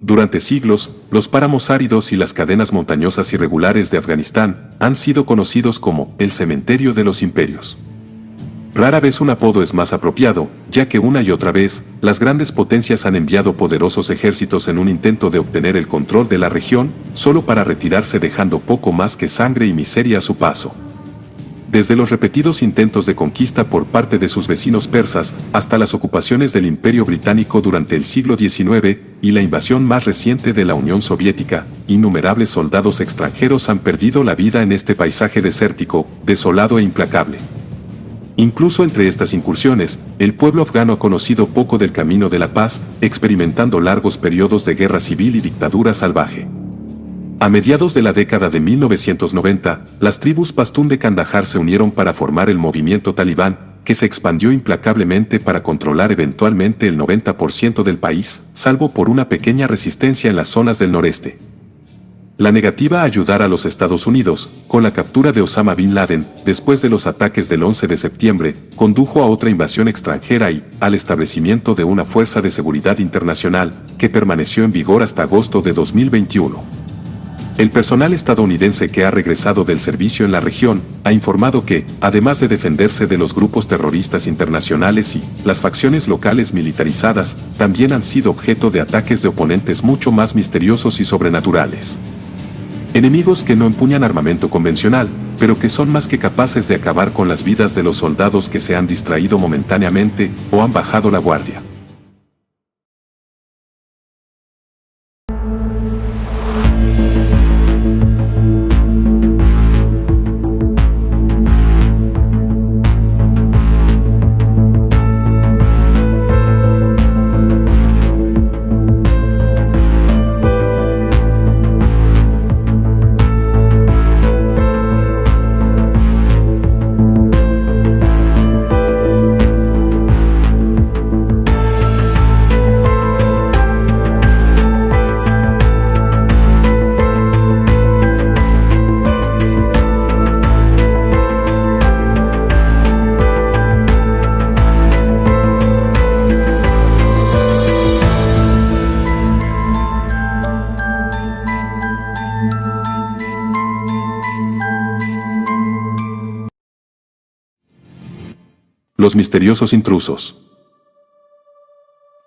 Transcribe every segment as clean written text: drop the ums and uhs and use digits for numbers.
Durante siglos, los páramos áridos y las cadenas montañosas irregulares de Afganistán han sido conocidos como el cementerio de los imperios. Rara vez un apodo es más apropiado, ya que una y otra vez, las grandes potencias han enviado poderosos ejércitos en un intento de obtener el control de la región, solo para retirarse dejando poco más que sangre y miseria a su paso. Desde los repetidos intentos de conquista por parte de sus vecinos persas, hasta las ocupaciones del Imperio Británico durante el siglo XIX y la invasión más reciente de la Unión Soviética, innumerables soldados extranjeros han perdido la vida en este paisaje desértico, desolado e implacable. Incluso entre estas incursiones, el pueblo afgano ha conocido poco del camino de la paz, experimentando largos periodos de guerra civil y dictadura salvaje. A mediados de la década de 1990, las tribus pastún de Kandahar se unieron para formar el movimiento talibán, que se expandió implacablemente para controlar eventualmente el 90% del país, salvo por una pequeña resistencia en las zonas del noreste. La negativa a ayudar a los Estados Unidos, con la captura de Osama Bin Laden, después de los ataques del 11 de septiembre, condujo a otra invasión extranjera y al establecimiento de una fuerza de seguridad internacional, que permaneció en vigor hasta agosto de 2021. El personal estadounidense que ha regresado del servicio en la región ha informado que, además de defenderse de los grupos terroristas internacionales y las facciones locales militarizadas, también han sido objeto de ataques de oponentes mucho más misteriosos y sobrenaturales. Enemigos que no empuñan armamento convencional, pero que son más que capaces de acabar con las vidas de los soldados que se han distraído momentáneamente o han bajado la guardia. Los misteriosos intrusos.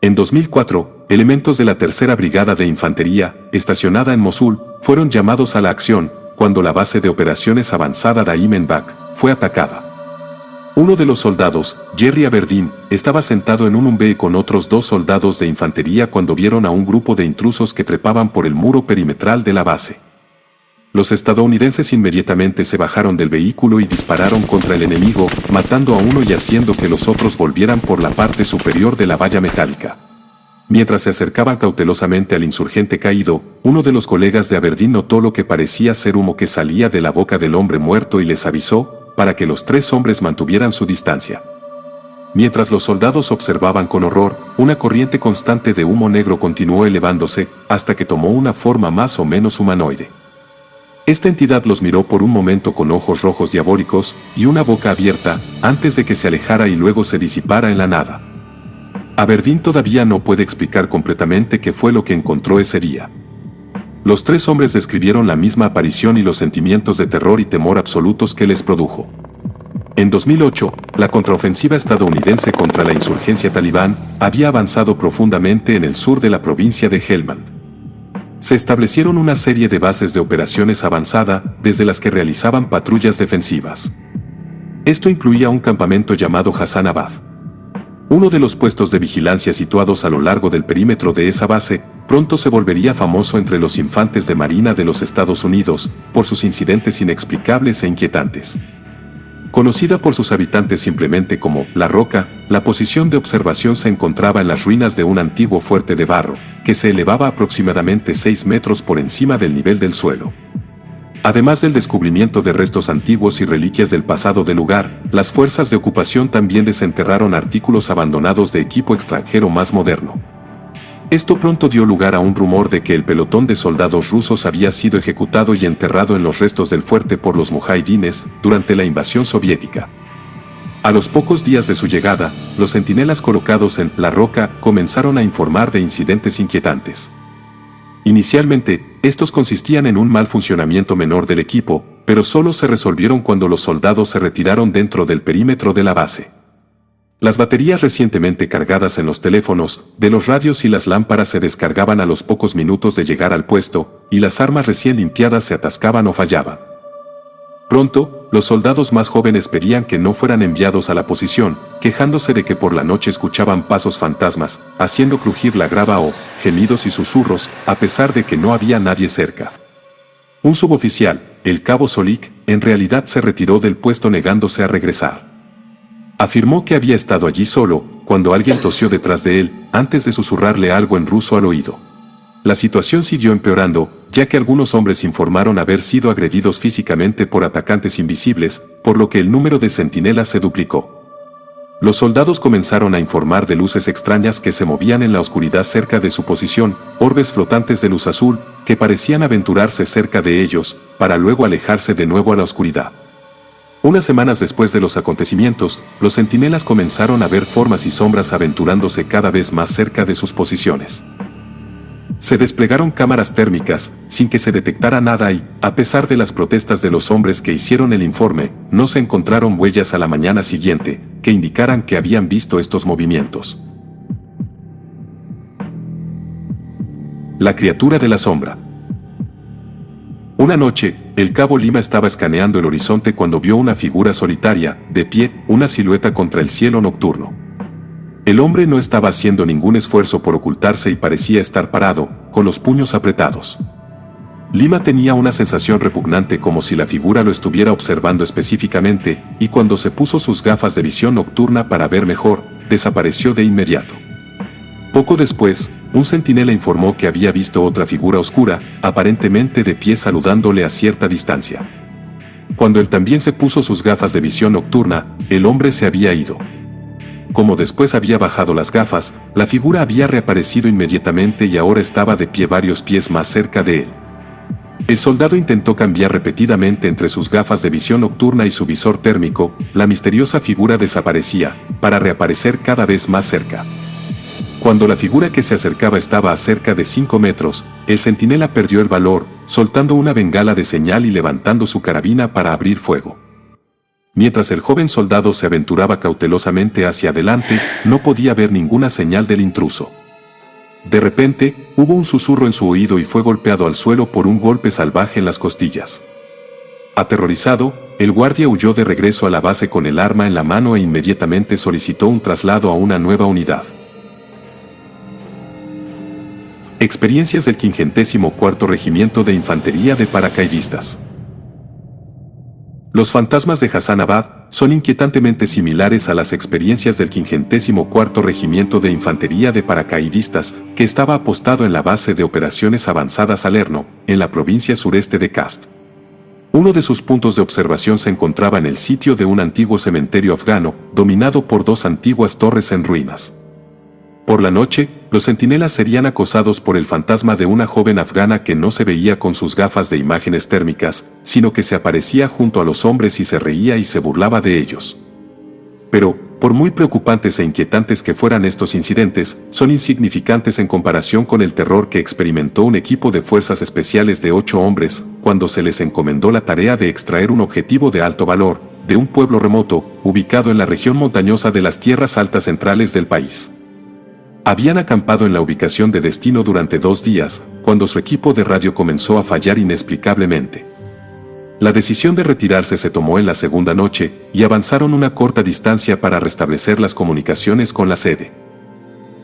En 2004, elementos de la Tercera Brigada de Infantería, estacionada en Mosul, fueron llamados a la acción, cuando la base de operaciones avanzada Diamondback fue atacada. Uno de los soldados, Jerry Aberdeen, estaba sentado en un Humvee con otros 2 soldados de infantería cuando vieron a un grupo de intrusos que trepaban por el muro perimetral de la base. Los estadounidenses inmediatamente se bajaron del vehículo y dispararon contra el enemigo, matando a uno y haciendo que los otros volvieran por la parte superior de la valla metálica. Mientras se acercaban cautelosamente al insurgente caído, uno de los colegas de Aberdeen notó lo que parecía ser humo que salía de la boca del hombre muerto y les avisó, para que los 3 hombres mantuvieran su distancia. Mientras los soldados observaban con horror, una corriente constante de humo negro continuó elevándose, hasta que tomó una forma más o menos humanoide. Esta entidad los miró por un momento con ojos rojos diabólicos y una boca abierta, antes de que se alejara y luego se disipara en la nada. Aberdeen todavía no puede explicar completamente qué fue lo que encontró ese día. Los 3 hombres describieron la misma aparición y los sentimientos de terror y temor absolutos que les produjo. En 2008, la contraofensiva estadounidense contra la insurgencia talibán había avanzado profundamente en el sur de la provincia de Helmand. Se establecieron una serie de bases de operaciones avanzada, desde las que realizaban patrullas defensivas. Esto incluía un campamento llamado Hassan Abad. Uno de los puestos de vigilancia situados a lo largo del perímetro de esa base, pronto se volvería famoso entre los infantes de Marina de los Estados Unidos, por sus incidentes inexplicables e inquietantes. Conocida por sus habitantes simplemente como La Roca, la posición de observación se encontraba en las ruinas de un antiguo fuerte de barro, que se elevaba aproximadamente 6 metros por encima del nivel del suelo. Además del descubrimiento de restos antiguos y reliquias del pasado del lugar, las fuerzas de ocupación también desenterraron artículos abandonados de equipo extranjero más moderno. Esto pronto dio lugar a un rumor de que el pelotón de soldados rusos había sido ejecutado y enterrado en los restos del fuerte por los mujahidines durante la invasión soviética. A los pocos días de su llegada, los centinelas colocados en La Roca comenzaron a informar de incidentes inquietantes. Inicialmente, estos consistían en un mal funcionamiento menor del equipo, pero solo se resolvieron cuando los soldados se retiraron dentro del perímetro de la base. Las baterías recientemente cargadas en los teléfonos, de los radios y las lámparas se descargaban a los pocos minutos de llegar al puesto, y las armas recién limpiadas se atascaban o fallaban. Pronto, los soldados más jóvenes pedían que no fueran enviados a la posición, quejándose de que por la noche escuchaban pasos fantasmas, haciendo crujir la grava o gemidos y susurros, a pesar de que no había nadie cerca. Un suboficial, el cabo Solik, en realidad se retiró del puesto negándose a regresar. Afirmó que había estado allí solo, cuando alguien tosió detrás de él, antes de susurrarle algo en ruso al oído. La situación siguió empeorando, ya que algunos hombres informaron haber sido agredidos físicamente por atacantes invisibles, por lo que el número de centinelas se duplicó. Los soldados comenzaron a informar de luces extrañas que se movían en la oscuridad cerca de su posición, orbes flotantes de luz azul, que parecían aventurarse cerca de ellos, para luego alejarse de nuevo a la oscuridad. Unas semanas después de los acontecimientos, los centinelas comenzaron a ver formas y sombras aventurándose cada vez más cerca de sus posiciones. Se desplegaron cámaras térmicas, sin que se detectara nada y, a pesar de las protestas de los hombres que hicieron el informe, no se encontraron huellas a la mañana siguiente, que indicaran que habían visto estos movimientos. La criatura de la sombra. Una noche, el cabo Lima estaba escaneando el horizonte cuando vio una figura solitaria, de pie, una silueta contra el cielo nocturno. El hombre no estaba haciendo ningún esfuerzo por ocultarse y parecía estar parado, con los puños apretados. Lima tenía una sensación repugnante como si la figura lo estuviera observando específicamente, y cuando se puso sus gafas de visión nocturna para ver mejor, desapareció de inmediato. Poco después, un centinela informó que había visto otra figura oscura, aparentemente de pie saludándole a cierta distancia. Cuando él también se puso sus gafas de visión nocturna, el hombre se había ido. Como después había bajado las gafas, la figura había reaparecido inmediatamente y ahora estaba de pie varios pies más cerca de él. El soldado intentó cambiar repetidamente entre sus gafas de visión nocturna y su visor térmico, la misteriosa figura desaparecía, para reaparecer cada vez más cerca. Cuando la figura que se acercaba estaba a cerca de 5 metros, el centinela perdió el valor, soltando una bengala de señal y levantando su carabina para abrir fuego. Mientras el joven soldado se aventuraba cautelosamente hacia adelante, no podía ver ninguna señal del intruso. De repente, hubo un susurro en su oído y fue golpeado al suelo por un golpe salvaje en las costillas. Aterrorizado, el guardia huyó de regreso a la base con el arma en la mano e inmediatamente solicitó un traslado a una nueva unidad. Experiencias del 54º Regimiento de Infantería de Paracaidistas. Los fantasmas de Hasanabad son inquietantemente similares a las experiencias del 54º Regimiento de Infantería de Paracaidistas, que estaba apostado en la base de operaciones avanzadas Salerno, en la provincia sureste de Kast. Uno de sus puntos de observación se encontraba en el sitio de un antiguo cementerio afgano, dominado por 2 antiguas torres en ruinas. Por la noche, los centinelas serían acosados por el fantasma de una joven afgana que no se veía con sus gafas de imágenes térmicas, sino que se aparecía junto a los hombres y se reía y se burlaba de ellos. Pero, por muy preocupantes e inquietantes que fueran estos incidentes, son insignificantes en comparación con el terror que experimentó un equipo de fuerzas especiales de 8 hombres, cuando se les encomendó la tarea de extraer un objetivo de alto valor, de un pueblo remoto, ubicado en la región montañosa de las tierras altas centrales del país. Habían acampado en la ubicación de destino durante 2 días, cuando su equipo de radio comenzó a fallar inexplicablemente. La decisión de retirarse se tomó en la segunda noche, y avanzaron una corta distancia para restablecer las comunicaciones con la sede.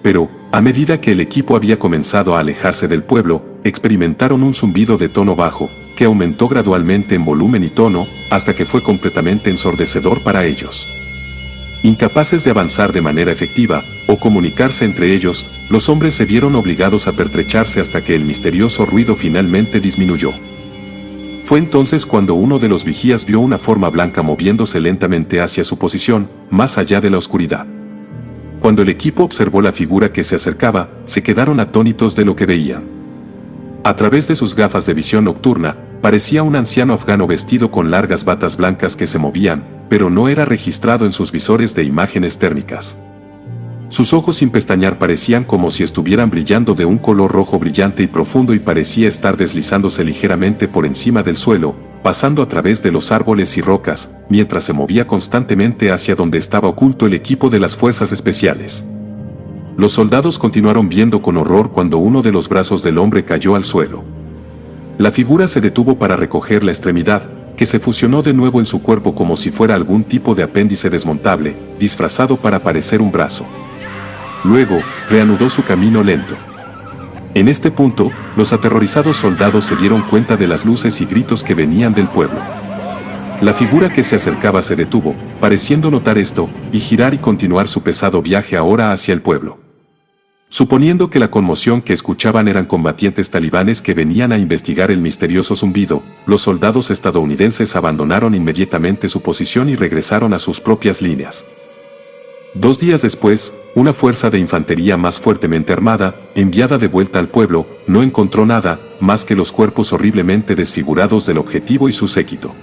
Pero, a medida que el equipo había comenzado a alejarse del pueblo, experimentaron un zumbido de tono bajo, que aumentó gradualmente en volumen y tono, hasta que fue completamente ensordecedor para ellos. Incapaces de avanzar de manera efectiva, o comunicarse entre ellos, los hombres se vieron obligados a pertrecharse hasta que el misterioso ruido finalmente disminuyó. Fue entonces cuando uno de los vigías vio una forma blanca moviéndose lentamente hacia su posición, más allá de la oscuridad. Cuando el equipo observó la figura que se acercaba, se quedaron atónitos de lo que veían. A través de sus gafas de visión nocturna, parecía un anciano afgano vestido con largas batas blancas que se movían, pero no era registrado en sus visores de imágenes térmicas. Sus ojos sin pestañear parecían como si estuvieran brillando de un color rojo brillante y profundo y parecía estar deslizándose ligeramente por encima del suelo, pasando a través de los árboles y rocas, mientras se movía constantemente hacia donde estaba oculto el equipo de las fuerzas especiales. Los soldados continuaron viendo con horror cuando uno de los brazos del hombre cayó al suelo. La figura se detuvo para recoger la extremidad, que se fusionó de nuevo en su cuerpo como si fuera algún tipo de apéndice desmontable, disfrazado para parecer un brazo. Luego, reanudó su camino lento. En este punto, los aterrorizados soldados se dieron cuenta de las luces y gritos que venían del pueblo. La figura que se acercaba se detuvo, pareciendo notar esto, y girar y continuar su pesado viaje ahora hacia el pueblo. Suponiendo que la conmoción que escuchaban eran combatientes talibanes que venían a investigar el misterioso zumbido, los soldados estadounidenses abandonaron inmediatamente su posición y regresaron a sus propias líneas. 2 días después, una fuerza de infantería más fuertemente armada, enviada de vuelta al pueblo, no encontró nada más que los cuerpos horriblemente desfigurados del objetivo y su séquito.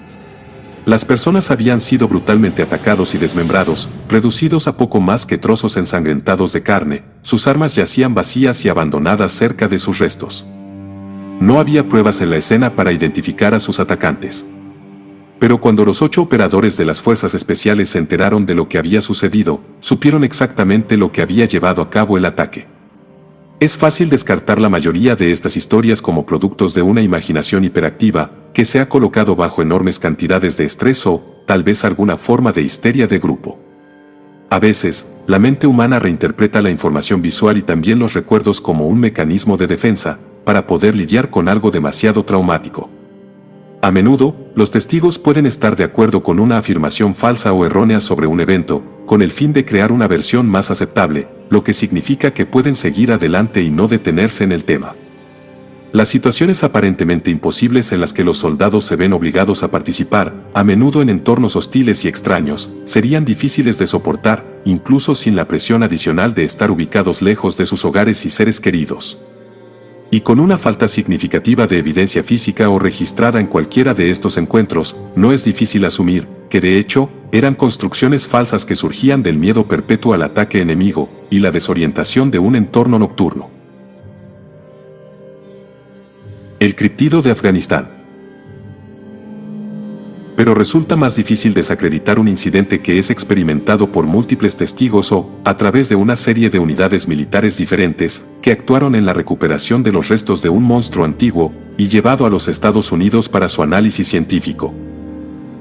Las personas habían sido brutalmente atacados y desmembrados, reducidos a poco más que trozos ensangrentados de carne, sus armas yacían vacías y abandonadas cerca de sus restos. No había pruebas en la escena para identificar a sus atacantes. Pero cuando los 8 operadores de las fuerzas especiales se enteraron de lo que había sucedido, supieron exactamente lo que había llevado a cabo el ataque. Es fácil descartar la mayoría de estas historias como productos de una imaginación hiperactiva, que se ha colocado bajo enormes cantidades de estrés o, tal vez alguna forma de histeria de grupo. A veces, la mente humana reinterpreta la información visual y también los recuerdos como un mecanismo de defensa, para poder lidiar con algo demasiado traumático. A menudo, los testigos pueden estar de acuerdo con una afirmación falsa o errónea sobre un evento, con el fin de crear una versión más aceptable, lo que significa que pueden seguir adelante y no detenerse en el tema. Las situaciones aparentemente imposibles en las que los soldados se ven obligados a participar, a menudo en entornos hostiles y extraños, serían difíciles de soportar, incluso sin la presión adicional de estar ubicados lejos de sus hogares y seres queridos. Y con una falta significativa de evidencia física o registrada en cualquiera de estos encuentros, no es difícil asumir que de hecho, eran construcciones falsas que surgían del miedo perpetuo al ataque enemigo y la desorientación de un entorno nocturno. El criptido de Afganistán. Pero resulta más difícil desacreditar un incidente que es experimentado por múltiples testigos o, a través de una serie de unidades militares diferentes, que actuaron en la recuperación de los restos de un monstruo antiguo y llevado a los Estados Unidos para su análisis científico.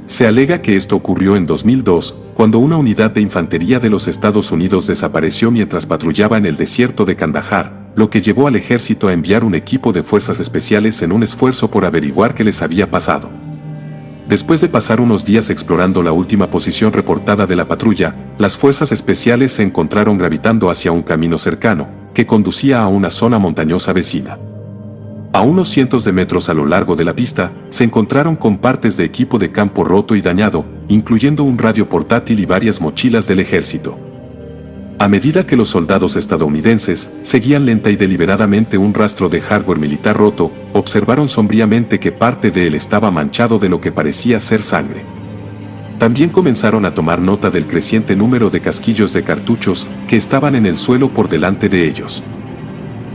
Se alega que esto ocurrió en 2002, cuando una unidad de infantería de los Estados Unidos desapareció mientras patrullaba en el desierto de Kandahar, lo que llevó al ejército a enviar un equipo de fuerzas especiales en un esfuerzo por averiguar qué les había pasado. Después de pasar unos días explorando la última posición reportada de la patrulla, las fuerzas especiales se encontraron gravitando hacia un camino cercano, que conducía a una zona montañosa vecina. A unos cientos de metros a lo largo de la pista, se encontraron con partes de equipo de campo roto y dañado, incluyendo un radio portátil y varias mochilas del ejército. A medida que los soldados estadounidenses seguían lenta y deliberadamente un rastro de hardware militar roto, observaron sombríamente que parte de él estaba manchado de lo que parecía ser sangre. También comenzaron a tomar nota del creciente número de casquillos de cartuchos que estaban en el suelo por delante de ellos.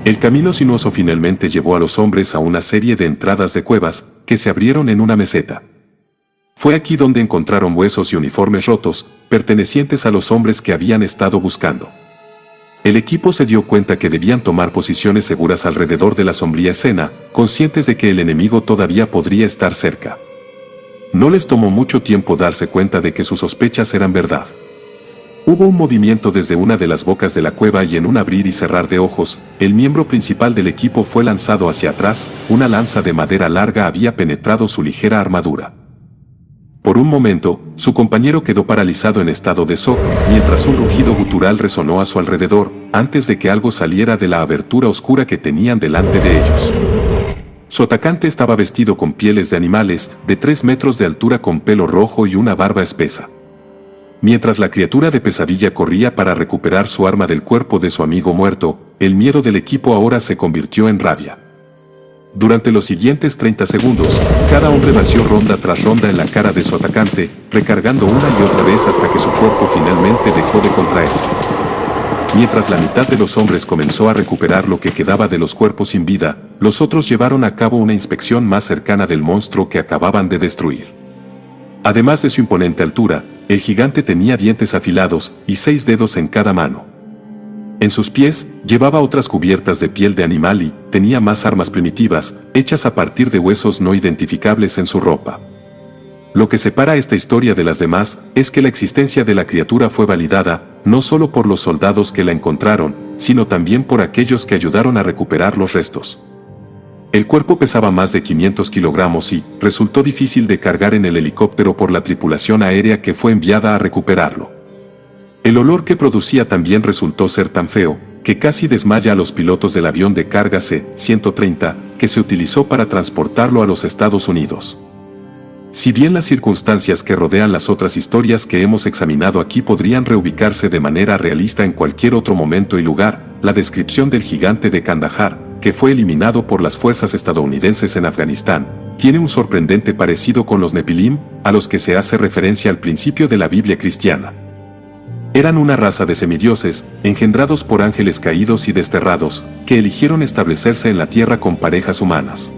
El camino sinuoso finalmente llevó a los hombres a una serie de entradas de cuevas que se abrieron en una meseta. Fue aquí donde encontraron huesos y uniformes rotos, pertenecientes a los hombres que habían estado buscando. El equipo se dio cuenta que debían tomar posiciones seguras alrededor de la sombría escena, conscientes de que el enemigo todavía podría estar cerca. No les tomó mucho tiempo darse cuenta de que sus sospechas eran verdad. Hubo un movimiento desde una de las bocas de la cueva y en un abrir y cerrar de ojos, el miembro principal del equipo fue lanzado hacia atrás, una lanza de madera larga había penetrado su ligera armadura. Por un momento, su compañero quedó paralizado en estado de shock, mientras un rugido gutural resonó a su alrededor, antes de que algo saliera de la abertura oscura que tenían delante de ellos. Su atacante estaba vestido con pieles de animales, de 3 metros de altura con pelo rojo y una barba espesa. Mientras la criatura de pesadilla corría para recuperar su arma del cuerpo de su amigo muerto, el miedo del equipo ahora se convirtió en rabia. Durante los siguientes 30 segundos, cada hombre vació ronda tras ronda en la cara de su atacante, recargando una y otra vez hasta que su cuerpo finalmente dejó de contraerse. Mientras la mitad de los hombres comenzó a recuperar lo que quedaba de los cuerpos sin vida, los otros llevaron a cabo una inspección más cercana del monstruo que acababan de destruir. Además de su imponente altura, el gigante tenía dientes afilados y 6 dedos en cada mano. En sus pies, llevaba otras cubiertas de piel de animal y tenía más armas primitivas, hechas a partir de huesos no identificables en su ropa. Lo que separa esta historia de las demás es que la existencia de la criatura fue validada, no solo por los soldados que la encontraron, sino también por aquellos que ayudaron a recuperar los restos. El cuerpo pesaba más de 500 kilogramos y resultó difícil de cargar en el helicóptero por la tripulación aérea que fue enviada a recuperarlo. El olor que producía también resultó ser tan feo, que casi desmaya a los pilotos del avión de carga C-130, que se utilizó para transportarlo a los Estados Unidos. Si bien las circunstancias que rodean las otras historias que hemos examinado aquí podrían reubicarse de manera realista en cualquier otro momento y lugar, la descripción del gigante de Kandahar, que fue eliminado por las fuerzas estadounidenses en Afganistán, tiene un sorprendente parecido con los Nepilim, a los que se hace referencia al principio de la Biblia cristiana. Eran una raza de semidioses, engendrados por ángeles caídos y desterrados, que eligieron establecerse en la tierra con parejas humanas.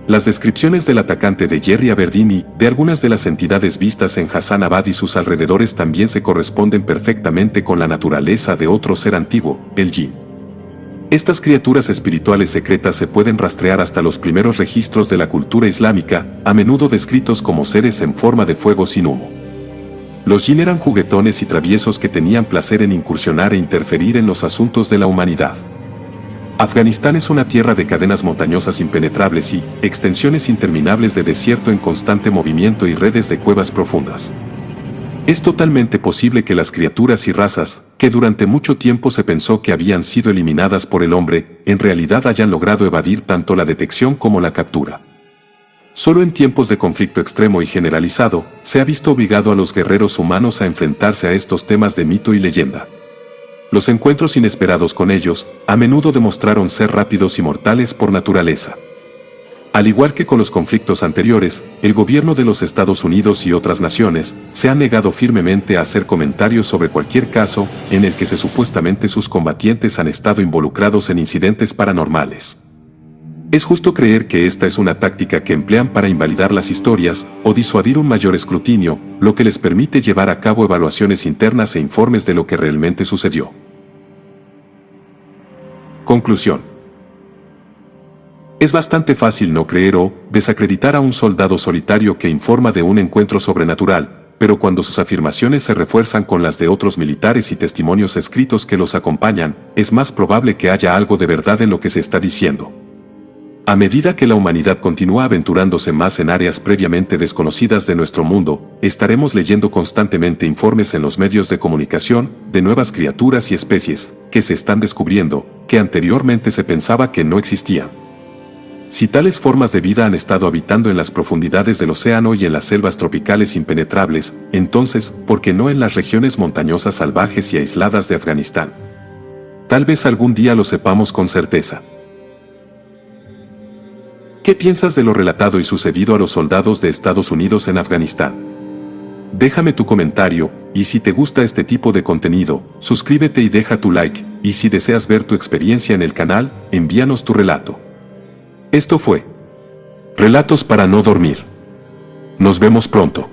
Las descripciones del atacante de Jerry Aberdeen y de algunas de las entidades vistas en Hassanabad y sus alrededores también se corresponden perfectamente con la naturaleza de otro ser antiguo, el Jinn. Estas criaturas espirituales secretas se pueden rastrear hasta los primeros registros de la cultura islámica, a menudo descritos como seres en forma de fuego sin humo. Los Jinn eran juguetones y traviesos que tenían placer en incursionar e interferir en los asuntos de la humanidad. Afganistán es una tierra de cadenas montañosas impenetrables y extensiones interminables de desierto en constante movimiento y redes de cuevas profundas. Es totalmente posible que las criaturas y razas, que durante mucho tiempo se pensó que habían sido eliminadas por el hombre, en realidad hayan logrado evadir tanto la detección como la captura. Solo en tiempos de conflicto extremo y generalizado, se ha visto obligado a los guerreros humanos a enfrentarse a estos temas de mito y leyenda. Los encuentros inesperados con ellos, a menudo demostraron ser rápidos y mortales por naturaleza. Al igual que con los conflictos anteriores, el gobierno de los Estados Unidos y otras naciones se han negado firmemente a hacer comentarios sobre cualquier caso en el que supuestamente sus combatientes han estado involucrados en incidentes paranormales. Es justo creer que esta es una táctica que emplean para invalidar las historias o disuadir un mayor escrutinio, lo que les permite llevar a cabo evaluaciones internas e informes de lo que realmente sucedió. Conclusión. Es bastante fácil no creer o desacreditar a un soldado solitario que informa de un encuentro sobrenatural, pero cuando sus afirmaciones se refuerzan con las de otros militares y testimonios escritos que los acompañan, es más probable que haya algo de verdad en lo que se está diciendo. A medida que la humanidad continúa aventurándose más en áreas previamente desconocidas de nuestro mundo, estaremos leyendo constantemente informes en los medios de comunicación de nuevas criaturas y especies que se están descubriendo, que anteriormente se pensaba que no existían. Si tales formas de vida han estado habitando en las profundidades del océano y en las selvas tropicales impenetrables, entonces, ¿por qué no en las regiones montañosas salvajes y aisladas de Afganistán? Tal vez algún día lo sepamos con certeza. ¿Qué piensas de lo relatado y sucedido a los soldados de Estados Unidos en Afganistán? Déjame tu comentario, y si te gusta este tipo de contenido, suscríbete y deja tu like, y si deseas ver tu experiencia en el canal, envíanos tu relato. Esto fue Relatos para no dormir. Nos vemos pronto.